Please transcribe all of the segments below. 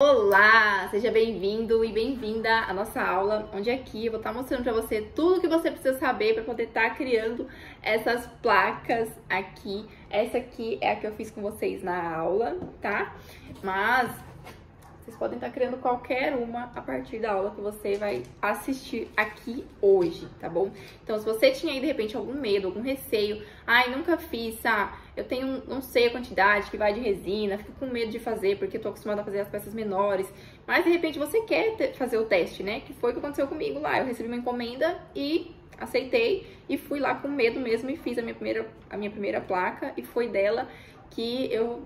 Olá, seja bem-vindo e bem-vinda à nossa aula, onde aqui eu vou estar mostrando para você tudo que você precisa saber para poder estar criando essas placas aqui. Essa aqui é a que eu fiz com vocês na aula, tá? Mas vocês podem estar criando qualquer uma a partir da aula que você vai assistir aqui hoje, tá bom? Então, se você tinha aí, de repente, algum medo, algum receio, ai, nunca fiz, eu tenho, não sei a quantidade que vai de resina, fico com medo de fazer porque eu tô acostumada a fazer as peças menores, mas de repente você quer fazer o teste, né? Que foi o que aconteceu comigo lá. Eu recebi uma encomenda e aceitei e fui lá com medo mesmo e fiz a minha primeira placa, e foi dela que eu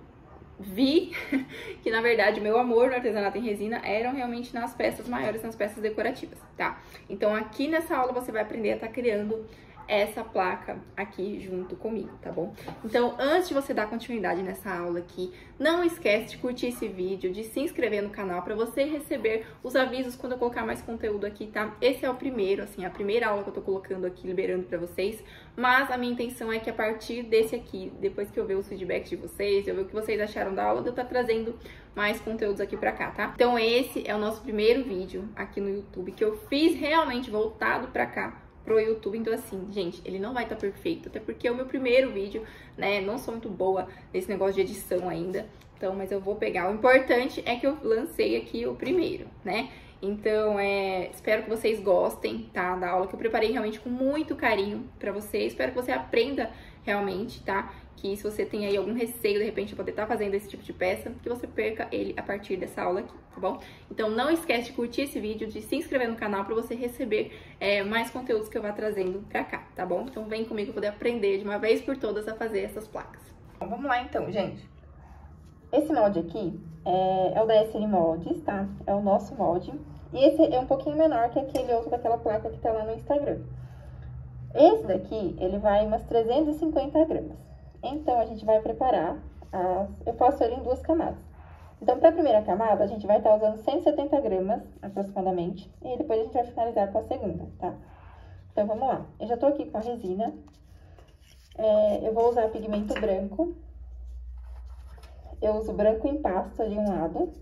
vi que, na verdade, o meu amor no artesanato em resina eram realmente nas peças maiores, nas peças decorativas, tá? Então, aqui nessa aula você vai aprender a estar criando essa placa aqui junto comigo, tá bom? Então, antes de você dar continuidade nessa aula aqui, não esquece de curtir esse vídeo, de se inscrever no canal para você receber os avisos quando eu colocar mais conteúdo aqui, tá? Esse é o primeiro, assim, a primeira aula que eu tô colocando aqui, liberando para vocês, mas a minha intenção é que a partir desse aqui, depois que eu ver os feedbacks de vocês, eu ver o que vocês acharam da aula, eu estar trazendo mais conteúdos aqui pra cá, tá? Então, esse é o nosso primeiro vídeo aqui no YouTube, que eu fiz realmente voltado pra cá, pro YouTube. Então, assim, gente, ele não vai estar perfeito, até porque é o meu primeiro vídeo, né? Não sou muito boa nesse negócio de edição ainda, então, mas eu vou pegar. O importante é que eu lancei aqui o primeiro, né? Então, espero que vocês gostem, tá? Da aula que eu preparei realmente com muito carinho pra você. Espero que você aprenda realmente, tá? Que se você tem aí algum receio, de repente, de poder estar fazendo esse tipo de peça, que você perca ele a partir dessa aula aqui, tá bom? Então, não esquece de curtir esse vídeo, de se inscrever no canal para você receber mais conteúdos que eu vou trazendo pra cá, tá bom? Então, vem comigo poder aprender de uma vez por todas a fazer essas placas. Bom, vamos lá então, gente. Esse molde aqui é o da SN Moldes, tá? É o nosso molde. E esse é um pouquinho menor que aquele outro daquela placa que tá lá no Instagram. Esse daqui, ele vai umas 350 gramas. Então, a gente vai preparar, eu faço ele em duas camadas. Então, para a primeira camada, a gente vai estar usando 170 gramas, aproximadamente, e depois a gente vai finalizar com a segunda, tá? Então, vamos lá. Eu já tô aqui com a resina, eu vou usar pigmento branco. Eu uso branco em pasta de um lado,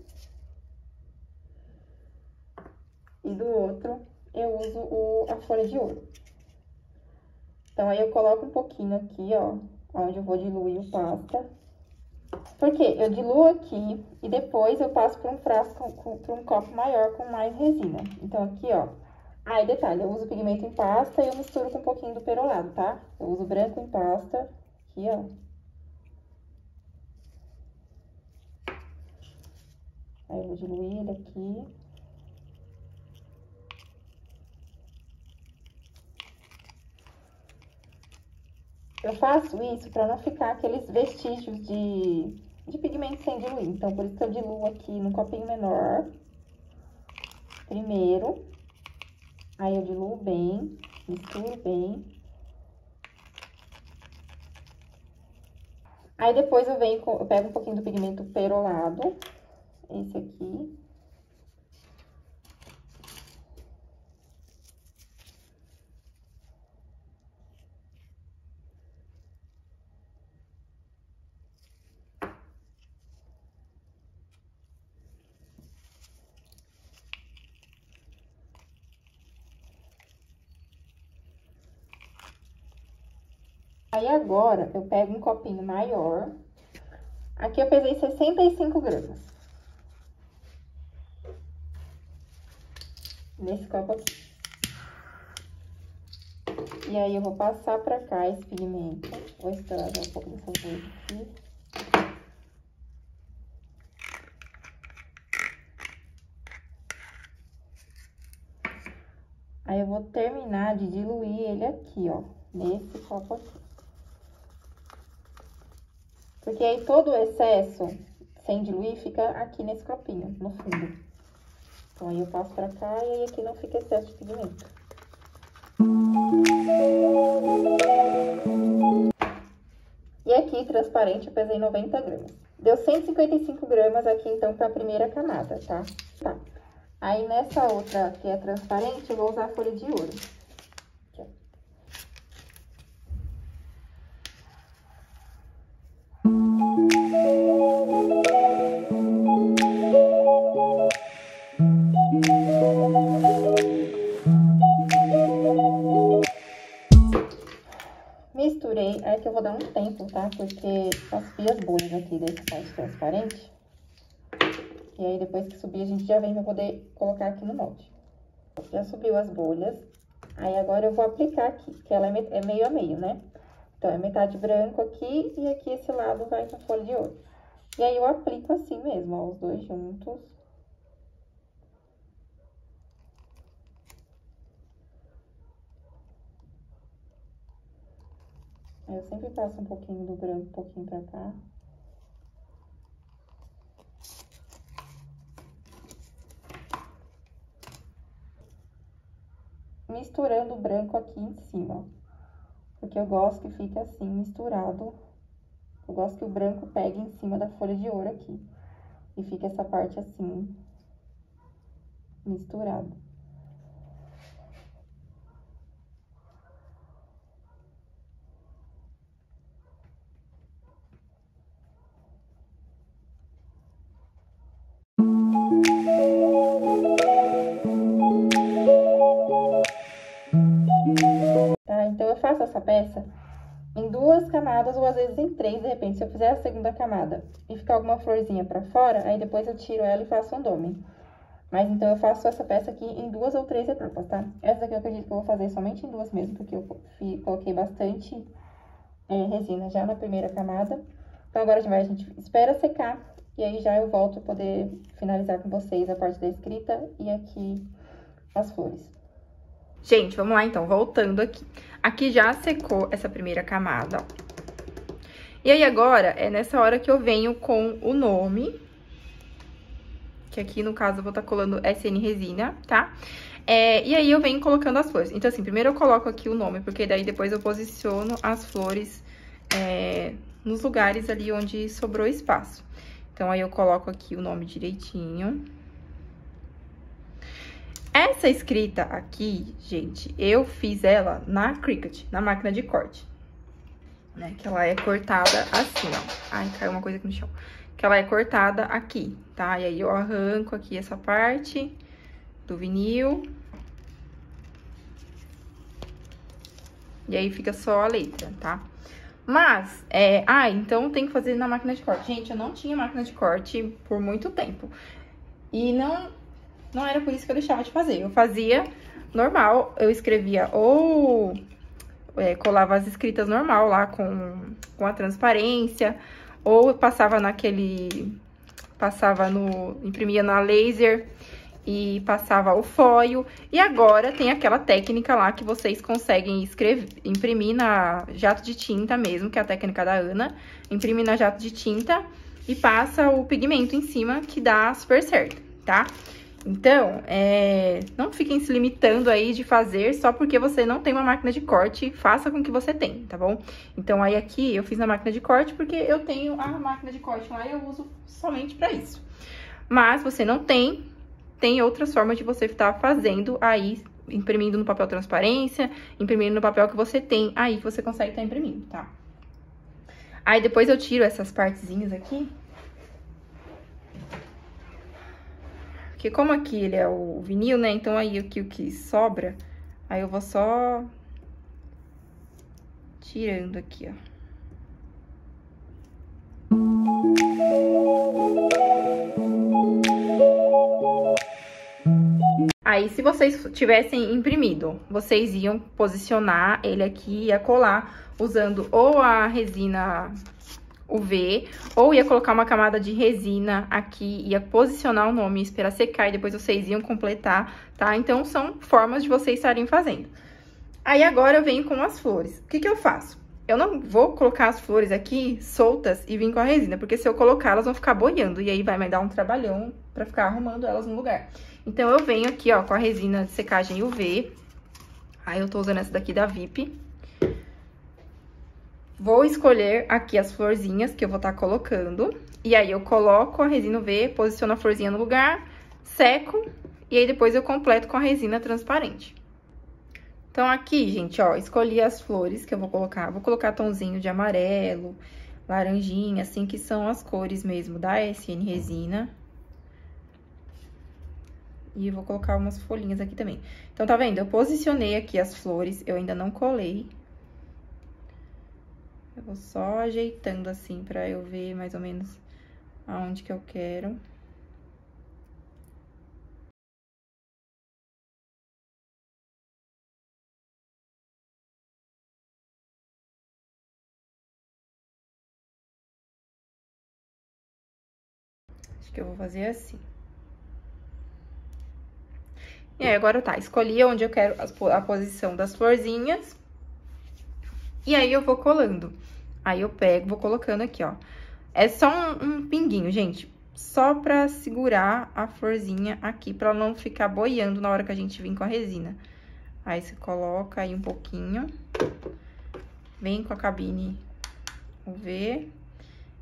e do outro eu uso a folha de ouro. Então, aí eu coloco um pouquinho aqui, ó, onde eu vou diluir o pasta. Porque eu diluo aqui e depois eu passo para um frasco, para um copo maior com mais resina. Então, aqui, ó. Ah, e detalhe, eu uso pigmento em pasta e eu misturo com um pouquinho do perolado, tá? Eu uso branco em pasta, aqui, ó. Aí, eu vou diluir ele aqui. Eu faço isso para não ficar aqueles vestígios de pigmento sem diluir. Então, por isso que eu diluo aqui num copinho menor. Primeiro. Aí, eu diluo bem, misturo bem. Aí, depois eu pego um pouquinho do pigmento perolado. Esse aqui. Aí, agora, eu pego um copinho maior. Aqui eu pesei 65 gramas. Nesse copo aqui. E aí, eu vou passar pra cá esse pigmento. Vou estourar já um pouco dessa luz aqui. Aí, eu vou terminar de diluir ele aqui, ó. Nesse copo aqui. Porque aí, todo o excesso, sem diluir, fica aqui nesse copinho, no fundo. Então, aí eu passo pra cá e aí aqui não fica excesso de pigmento. E aqui, transparente, eu pesei 90 gramas. Deu 155 gramas aqui, então, pra primeira camada, tá? Tá. Aí, nessa outra que é transparente, eu vou usar a folha de ouro. Aqui, ó. vou dar um tempo, tá? Porque eu subi as bolhas aqui dessa parte transparente. E aí, depois que subir, a gente já vem pra poder colocar aqui no molde. Já subiu as bolhas. Aí, agora eu vou aplicar aqui, que ela é meio a meio, né? Então, é metade branco aqui e aqui esse lado vai com folha de ouro. E aí, eu aplico assim mesmo, ó, os dois juntos. Eu sempre passo um pouquinho do branco, um pouquinho pra cá. Misturando o branco aqui em cima, ó. Porque eu gosto que fique assim, misturado. Eu gosto que o branco pegue em cima da folha de ouro aqui. E fique essa parte assim, misturada. Tá, então eu faço essa peça em 2 camadas ou às vezes em 3, de repente. Se eu fizer a segunda camada e ficar alguma florzinha pra fora, aí depois eu tiro ela e faço um dome. Mas então eu faço essa peça aqui em 2 ou 3 etapas, tá? Essa daqui eu acredito que eu vou fazer somente em 2 mesmo, porque eu coloquei bastante resina já na primeira camada. Então agora a gente espera secar e aí já eu volto pra poder finalizar com vocês a parte da escrita e aqui as flores. Gente, vamos lá então, voltando aqui. Aqui já secou essa primeira camada, ó. E aí agora é nessa hora que eu venho com o nome, que aqui no caso eu vou estar colando SN Resina, tá? E aí eu venho colocando as flores. Então assim, primeiro eu coloco aqui o nome, porque daí depois eu posiciono as flores nos lugares ali onde sobrou espaço. Então aí eu coloco aqui o nome direitinho. Essa escrita aqui, gente, eu fiz ela na Cricut, na máquina de corte, né? Que ela é cortada assim, ó. Ai, caiu uma coisa aqui no chão. Que ela é cortada aqui, tá? E aí eu arranco aqui essa parte do vinil. E aí fica só a letra, tá? Mas, então tem que fazer na máquina de corte. Gente, eu não tinha máquina de corte por muito tempo. E não era por isso que eu deixava de fazer. Eu fazia normal, eu escrevia ou colava as escritas normal lá com a transparência, ou eu passava imprimia na laser e passava o foil. E agora tem aquela técnica lá que vocês conseguem imprimir na jato de tinta mesmo, que é a técnica da Ana. Imprime na jato de tinta e passa o pigmento em cima, que dá super certo, tá? Então, não fiquem se limitando aí de fazer só porque você não tem uma máquina de corte, faça com o que você tem, tá bom? Então, aí aqui eu fiz na máquina de corte porque eu tenho a máquina de corte lá e eu uso somente pra isso. Mas, você não tem outras formas de você estar fazendo aí, imprimindo no papel transparência, imprimindo no papel que você tem aí, que você consegue estar imprimindo, tá? Aí, depois eu tiro essas partezinhas aqui. Porque como aqui ele é o vinil, né? Então, aí aqui o que sobra, aí eu vou só tirando aqui, ó. Aí, se vocês tivessem imprimido, vocês iam posicionar ele aqui e ia colar usando ou a resina UV, ou ia colocar uma camada de resina aqui, ia posicionar o nome, esperar secar e depois vocês iam completar, tá? Então, são formas de vocês estarem fazendo. Aí, agora eu venho com as flores. O que que eu faço? Eu não vou colocar as flores aqui soltas e vir com a resina, porque se eu colocar, elas vão ficar boiando, e aí vai me dar um trabalhão pra ficar arrumando elas no lugar. Então, eu venho aqui, ó, com a resina de secagem UV. Aí, eu tô usando essa daqui da VIP. Vou escolher aqui as florzinhas que eu vou estar colocando. E aí, eu coloco a resina UV, posiciono a florzinha no lugar, seco, e aí depois eu completo com a resina transparente. Então, aqui, gente, ó, escolhi as flores que eu vou colocar. Vou colocar tonzinho de amarelo, laranjinha, assim, que são as cores mesmo da SN Resina. E eu vou colocar umas folhinhas aqui também. Então, tá vendo? Eu posicionei aqui as flores, eu ainda não colei. Eu vou só ajeitando assim pra eu ver mais ou menos aonde que eu quero. Acho que eu vou fazer assim. E aí, agora tá, escolhi onde eu quero a posição das florzinhas. E aí, eu vou colando. Aí, eu pego, vou colocando aqui, ó. É só um pinguinho, gente. Só pra segurar a florzinha aqui, pra ela não ficar boiando na hora que a gente vir com a resina. Aí, você coloca aí um pouquinho. Vem com a cabine UV.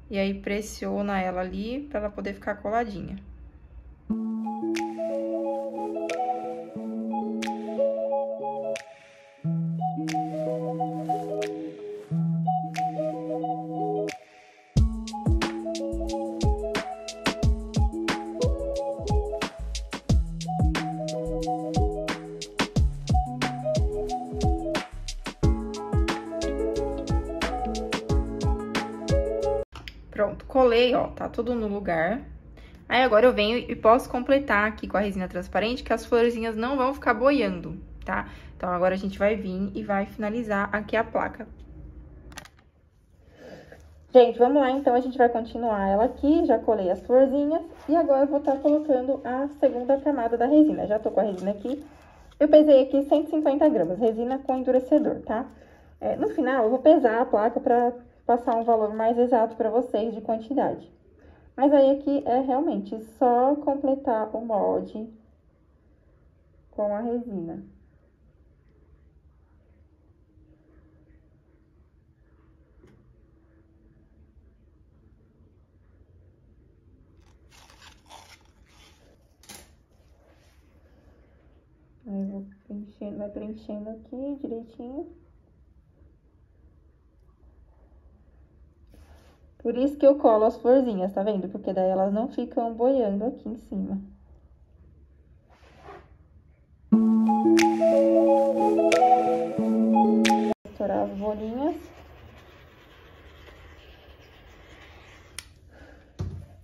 E aí, pressiona ela ali pra ela poder ficar coladinha. Pronto, colei, ó, tá tudo no lugar. Aí, agora eu venho e posso completar aqui com a resina transparente, que as florzinhas não vão ficar boiando, tá? Então, agora a gente vai vir e vai finalizar aqui a placa. Gente, vamos lá, então, a gente vai continuar ela aqui, já colei as florzinhas. E agora eu vou estar colocando a segunda camada da resina. Já tô com a resina aqui. Eu pesei aqui 150 gramas, resina com endurecedor, tá? No final, eu vou pesar a placa pra passar um valor mais exato pra vocês de quantidade. Mas aí, aqui é realmente só completar o molde com a resina. Aí, vou preenchendo, vai preenchendo aqui direitinho. Por isso que eu colo as florzinhas, tá vendo? Porque daí elas não ficam boiando aqui em cima. Estourar as bolinhas.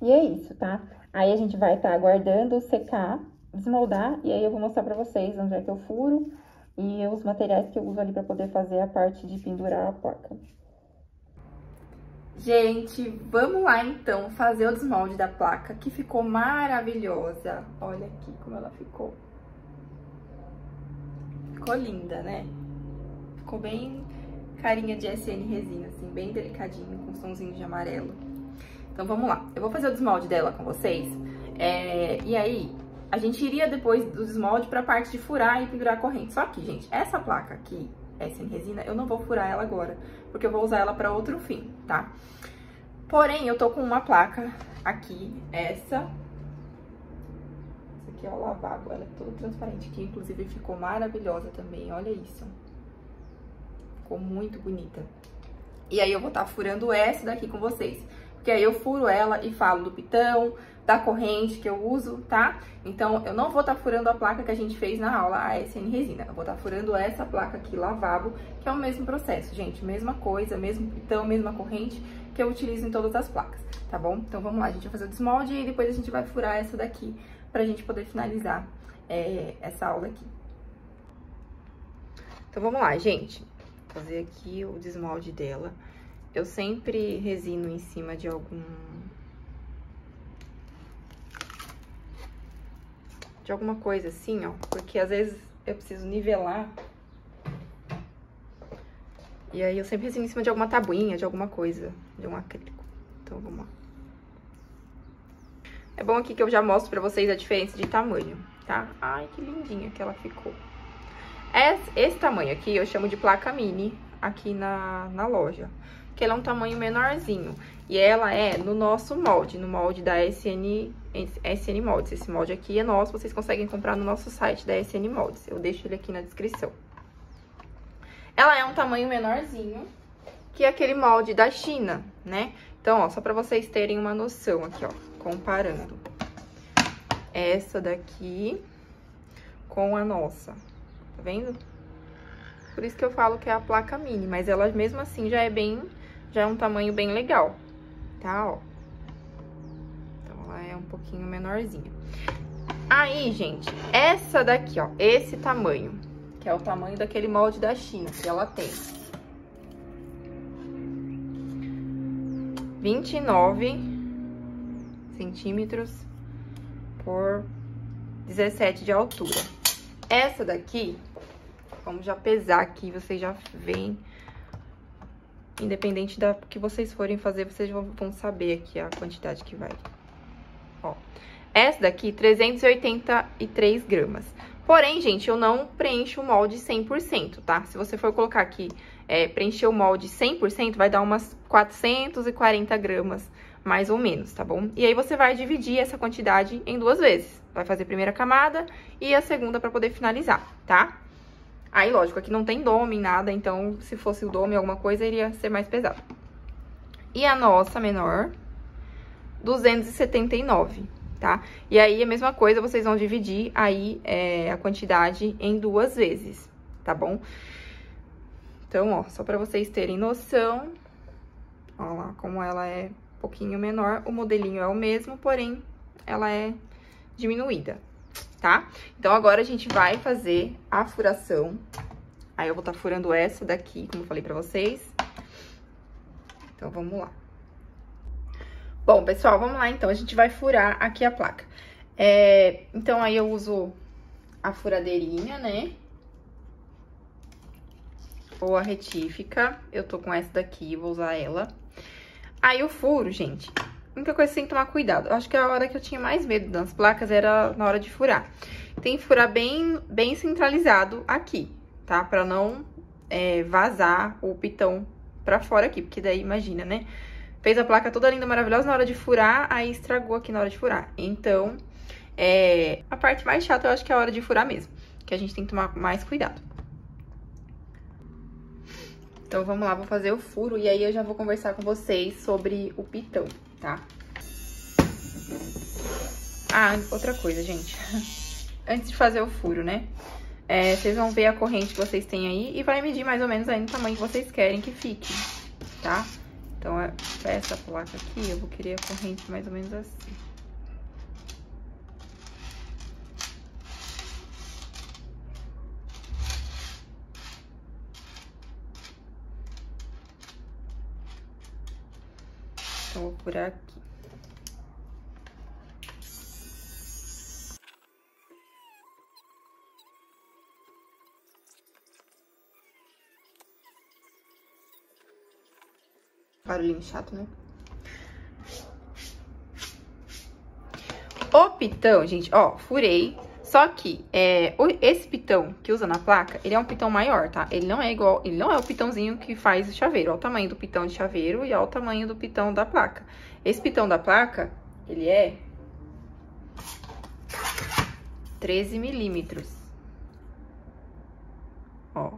E é isso, tá? Aí a gente vai estar aguardando secar, desmoldar, e aí eu vou mostrar pra vocês onde é que eu furo e os materiais que eu uso ali pra poder fazer a parte de pendurar a placa. Gente, vamos lá então fazer o desmolde da placa, que ficou maravilhosa. Olha aqui como ela ficou. Ficou linda, né? Ficou bem carinha de SN resina, assim, bem delicadinho, com sonzinho de amarelo. Então, vamos lá. Eu vou fazer o desmolde dela com vocês. E aí, a gente iria depois do desmolde pra parte de furar e pendurar a corrente. Só que, gente, essa placa aqui, SN resina, eu não vou furar ela agora, porque eu vou usar ela pra outro fim, tá? Porém, eu tô com uma placa aqui, essa aqui é o lavabo, ela é toda transparente, que inclusive ficou maravilhosa também, olha isso. Ficou muito bonita. E aí, eu vou estar furando essa daqui com vocês. Porque aí eu furo ela e falo do pitão, da corrente que eu uso, tá? Então, eu não vou estar furando a placa que a gente fez na aula, a SN resina. Eu vou estar furando essa placa aqui, lavabo, que é o mesmo processo, gente. Mesma coisa, mesmo pitão, mesma corrente que eu utilizo em todas as placas, tá bom? Então, vamos lá, a gente vai fazer o desmolde e depois a gente vai furar essa daqui pra gente poder finalizar essa aula aqui. Então, vamos lá, gente. Vou fazer aqui o desmolde dela. Eu sempre resino em cima de alguma coisa assim, ó, porque às vezes eu preciso nivelar. E aí eu sempre resino em cima de alguma tabuinha, de alguma coisa, de um acrílico. Então, vamos lá. É bom aqui que eu já mostro pra vocês a diferença de tamanho, tá? Ai, que lindinha que ela ficou. Esse tamanho aqui eu chamo de placa mini aqui na loja, que ela é um tamanho menorzinho. E ela é no nosso molde, no molde da SN Moldes. Esse molde aqui é nosso, vocês conseguem comprar no nosso site da SN Moldes. Eu deixo ele aqui na descrição. Ela é um tamanho menorzinho que aquele molde da China, né? Então, ó, só pra vocês terem uma noção aqui, ó, comparando. Essa daqui com a nossa, tá vendo? Por isso que eu falo que é a placa mini, mas ela mesmo assim já é bem já é um tamanho bem legal, tá, ó. Então, ela é um pouquinho menorzinha. Aí, gente, essa daqui, ó, esse tamanho, que é o tamanho daquele molde da China, que ela tem 29 centímetros por 17 de altura. Essa daqui, vamos já pesar aqui, vocês já veem. Independente da que vocês forem fazer, vocês vão saber aqui a quantidade que vai. Ó, essa daqui, 383 gramas. Porém, gente, eu não preencho o molde 100%, tá? Se você for colocar aqui, preencher o molde 100%, vai dar umas 440 gramas, mais ou menos, tá bom? E aí, você vai dividir essa quantidade em 2 vezes. Vai fazer a primeira camada e a segunda pra poder finalizar, tá? Aí, lógico, aqui não tem dome, nada, então, se fosse o dome, alguma coisa, iria ser mais pesado. E a nossa menor, 279, tá? E aí, a mesma coisa, vocês vão dividir aí a quantidade em 2 vezes, tá bom? Então, ó, só pra vocês terem noção, ó lá, como ela é um pouquinho menor, o modelinho é o mesmo, porém, ela é diminuída. Tá? Então, agora a gente vai fazer a furação. Aí, eu vou estar furando essa daqui, como eu falei pra vocês. Então, vamos lá. Bom, pessoal, vamos lá, então. A gente vai furar aqui a placa. Então, aí eu uso a furadeirinha, né? Ou a retífica. Eu tô com essa daqui, vou usar ela. Aí, o furo, gente... A única coisa que você tem que tomar cuidado. Eu acho que a hora que eu tinha mais medo das placas era na hora de furar. Tem que furar bem centralizado aqui, tá? Pra não vazar o pitão pra fora aqui. Porque daí, imagina, né? Fez a placa toda linda, maravilhosa, na hora de furar, aí estragou aqui na hora de furar. Então, a parte mais chata eu acho que é a hora de furar mesmo. Que a gente tem que tomar mais cuidado. Então, vamos lá, vou fazer o furo e aí eu já vou conversar com vocês sobre o pitão, tá? Ah, outra coisa, gente. Antes de fazer o furo, né? Vocês vão ver a corrente que vocês têm aí e vai medir mais ou menos aí no tamanho que vocês querem que fique, tá? Então, essa placa aqui, eu vou querer a corrente mais ou menos assim. Então, vou furar aqui. Barulhinho chato, né? O pitão, gente, ó, furei. Só que esse pitão que usa na placa, ele é um pitão maior, tá? Ele não é igual, ele não é o pitãozinho que faz o chaveiro. Olha o tamanho do pitão de chaveiro e olha o tamanho do pitão da placa. Esse pitão da placa, ele é 13 milímetros. Ó.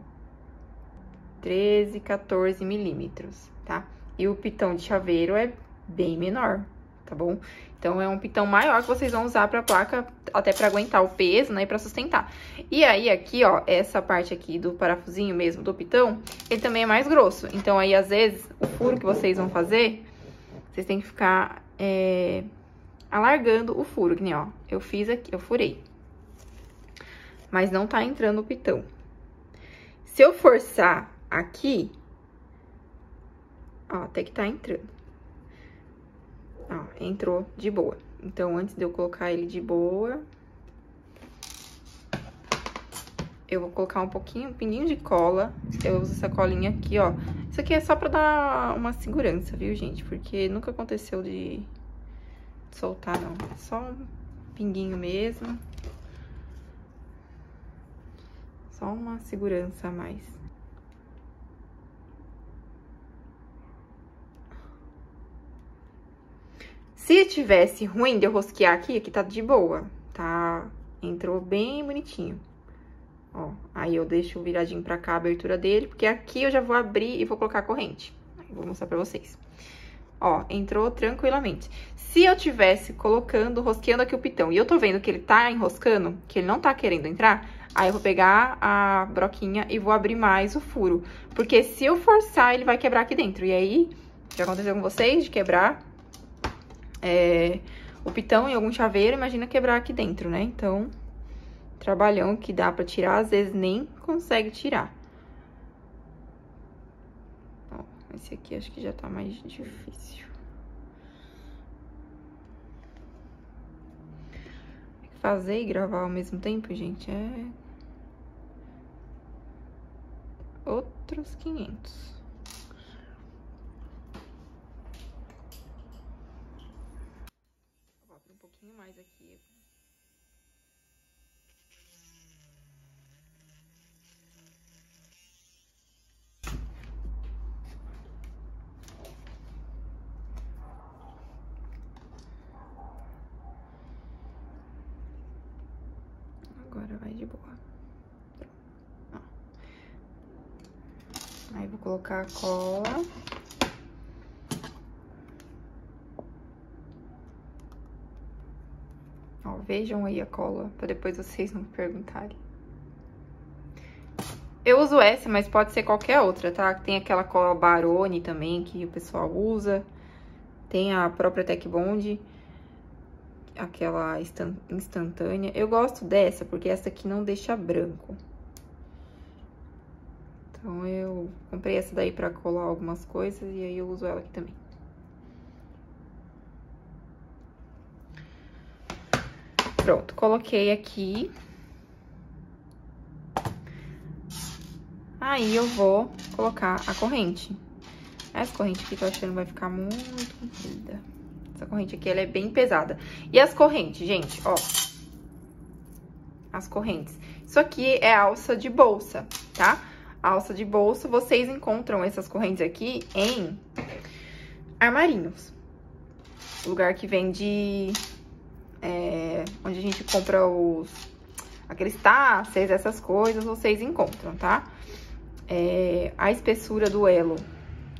13, 14 milímetros, tá? E o pitão de chaveiro é bem menor, tá bom? Então, é um pitão maior que vocês vão usar pra placa, até pra aguentar o peso, né, e pra sustentar. E aí, aqui, ó, essa parte aqui do parafusinho mesmo do pitão, ele também é mais grosso. Então, aí, às vezes, o furo que vocês vão fazer, vocês têm que ficar alargando o furo, que nem, ó, eu fiz aqui, eu furei. Mas não tá entrando o pitão. Se eu forçar aqui, ó, até que tá entrando. Ó, entrou de boa. Então, antes de eu colocar ele de boa, eu vou colocar um pinguinho de cola. Eu uso essa colinha aqui, ó. Isso aqui é só pra dar uma segurança, viu, gente? Porque nunca aconteceu de soltar, não. É só um pinguinho mesmo. Só uma segurança a mais. Se tivesse ruim de eu rosquear aqui tá de boa, tá? Entrou bem bonitinho. Ó, aí eu deixo viradinho pra cá a abertura dele, porque aqui eu já vou abrir e vou colocar a corrente. Aí vou mostrar pra vocês. Ó, entrou tranquilamente. Se eu tivesse rosqueando aqui o pitão, e eu tô vendo que ele tá enroscando, que ele não tá querendo entrar, aí eu vou pegar a broquinha e vou abrir mais o furo. Porque se eu forçar, ele vai quebrar aqui dentro. E aí, Já aconteceu com vocês de quebrar o pitão em algum chaveiro, imagina quebrar aqui dentro, né? Então, trabalhão que dá pra tirar, às vezes nem consegue tirar. Ó, esse aqui acho que já tá mais difícil. Fazer e gravar ao mesmo tempo, gente, é outros 500. Vou abrir um pouquinho mais aqui. Agora vai de boa. Ó. Aí vou colocar a cola. Ó, vejam aí a cola, pra depois vocês não me perguntarem. Eu uso essa, mas pode ser qualquer outra, tá? Tem aquela cola Barone também, que o pessoal usa. Tem a própria Tec Bond, aquela instantânea. Eu gosto dessa, porque essa aqui não deixa branco. Então, eu comprei essa daí pra colar algumas coisas e aí eu uso ela aqui também. Pronto, coloquei aqui. Aí, eu vou colocar a corrente. Essa corrente aqui, tô achando que vai ficar muito comprida. Essa corrente aqui, ela é bem pesada. E as correntes, gente, ó. As correntes. Isso aqui é alça de bolsa, tá? Alça de bolsa, vocês encontram essas correntes aqui em armarinhos. Lugar que vende... onde a gente compra aqueles taços, essas coisas, vocês encontram, tá? A espessura do elo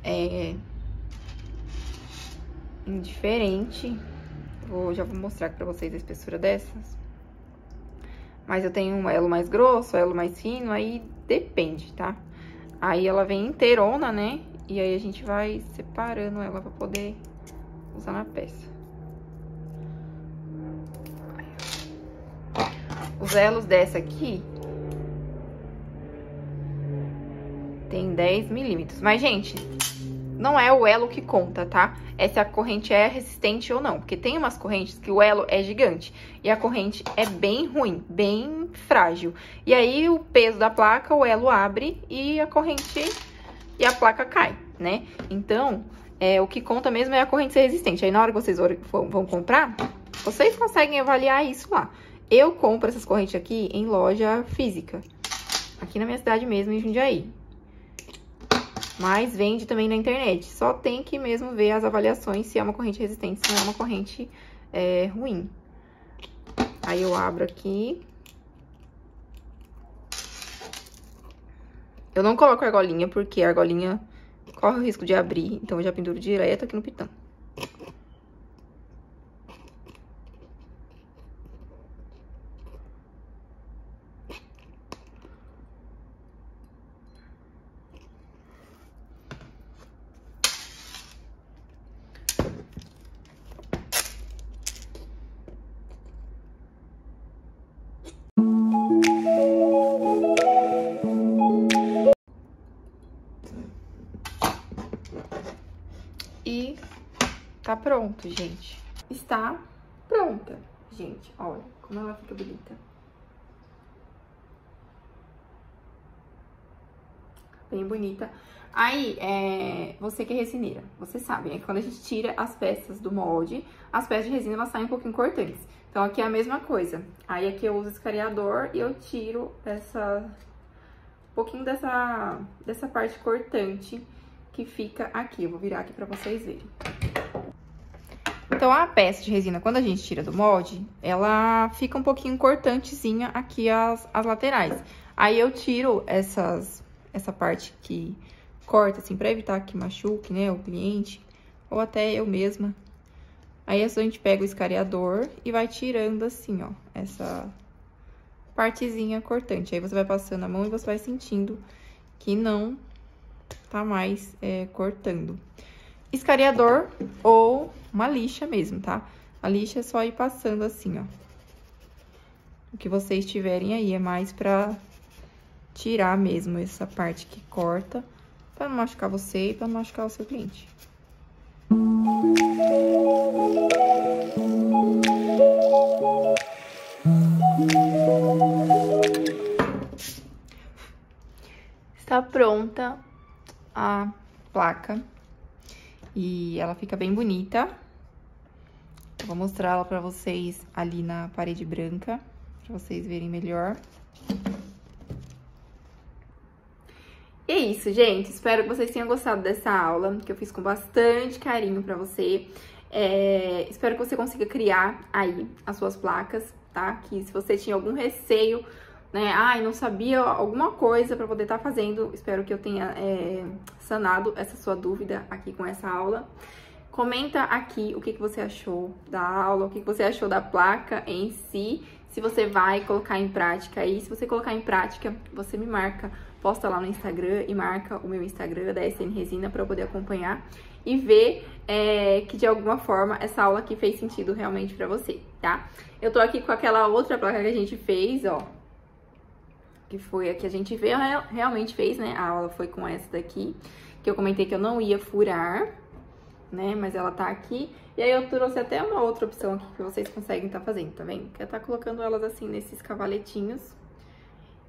é indiferente. Já vou mostrar aqui pra vocês a espessura dessas. Mas eu tenho um elo mais grosso, elo mais fino, aí depende, tá? Aí ela vem inteirona, né? E aí a gente vai separando ela pra poder usar na peça. Os elos dessa aqui tem 10 milímetros. Mas, gente, não é o elo que conta, tá? É se a corrente é resistente ou não. Porque tem umas correntes que o elo é gigante e a corrente é bem ruim, bem frágil. E aí, o peso da placa, o elo abre e a corrente e a placa cai, né? Então, o que conta mesmo é a corrente ser resistente. Aí, na hora que vocês vão comprar, vocês conseguem avaliar isso lá. Eu compro essas correntes aqui em loja física. Aqui na minha cidade mesmo, em Jundiaí. Mas vende também na internet. Só tem que mesmo ver as avaliações se é uma corrente resistente, se não é uma corrente ruim. Aí eu abro aqui. Eu não coloco argolinha, porque a argolinha corre o risco de abrir. Então eu já penduro direto aqui no pitão. E tá pronto, gente. Está pronta, gente. Olha como ela fica bonita. Bem bonita. Aí, você que é resineira, vocês sabem, que quando a gente tira as peças do molde, as peças de resina, elas saem um pouquinho cortantes. Então, aqui é a mesma coisa. Aí, aqui eu uso escariador e eu tiro um pouquinho dessa parte cortante que fica aqui. Eu vou virar aqui pra vocês verem. Então, a peça de resina, quando a gente tira do molde, ela fica um pouquinho cortantezinha aqui as laterais. Aí, eu tiro essa parte que corta, assim, pra evitar que machuque, né, o cliente, ou até eu mesma. Aí, a gente pega o escariador e vai tirando, assim, ó, essa partezinha cortante. Aí, você vai passando a mão e você vai sentindo que não tá mais cortando. escariador ou uma lixa mesmo, tá? A lixa é só ir passando assim, ó. O que vocês tiverem aí é mais pra tirar mesmo essa parte que corta, pra não machucar você e pra não machucar o seu cliente. Está pronta a placa e ela fica bem bonita. Eu vou mostrar ela pra vocês ali na parede branca, pra vocês verem melhor. E é isso, gente. Espero que vocês tenham gostado dessa aula, que eu fiz com bastante carinho pra você. Espero que você consiga criar aí as suas placas, tá? Que se você tinha algum receio, né? Ai, não sabia alguma coisa pra poder estar fazendo, espero que eu tenha sanado essa sua dúvida aqui com essa aula. Comenta aqui o que você achou da aula, o que você achou da placa em si, se você vai colocar em prática aí. Se você colocar em prática, você me marca, posta lá no Instagram e marca o meu Instagram da SN Resina para eu poder acompanhar e ver que de alguma forma essa aula aqui fez sentido realmente pra você, tá? Eu tô aqui com aquela outra placa que a gente fez, ó, que foi a que a gente realmente fez, né? A aula foi com essa daqui, que eu comentei que eu não ia furar, né? Mas ela tá aqui. E aí eu trouxe até uma outra opção aqui que vocês conseguem estar fazendo, tá vendo? Que é tá colocando elas assim nesses cavaletinhos.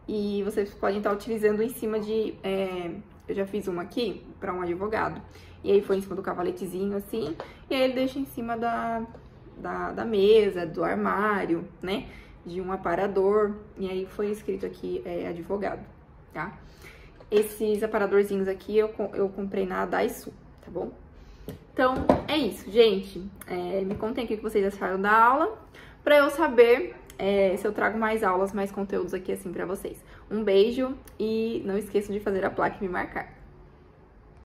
E vocês podem estar utilizando em cima de... eu já fiz uma aqui pra um advogado. E aí foi em cima do cavaletezinho, assim. E aí ele deixa em cima da mesa, do armário, né? De um aparador. E aí foi escrito aqui, advogado, tá? Esses aparadorzinhos aqui eu comprei na Daisu, tá bom? Então, é isso, gente. Me contem aqui o que vocês acharam da aula, pra eu saber se eu trago mais aulas, mais conteúdos aqui assim pra vocês. Um beijo e não esqueçam de fazer a placa e me marcar.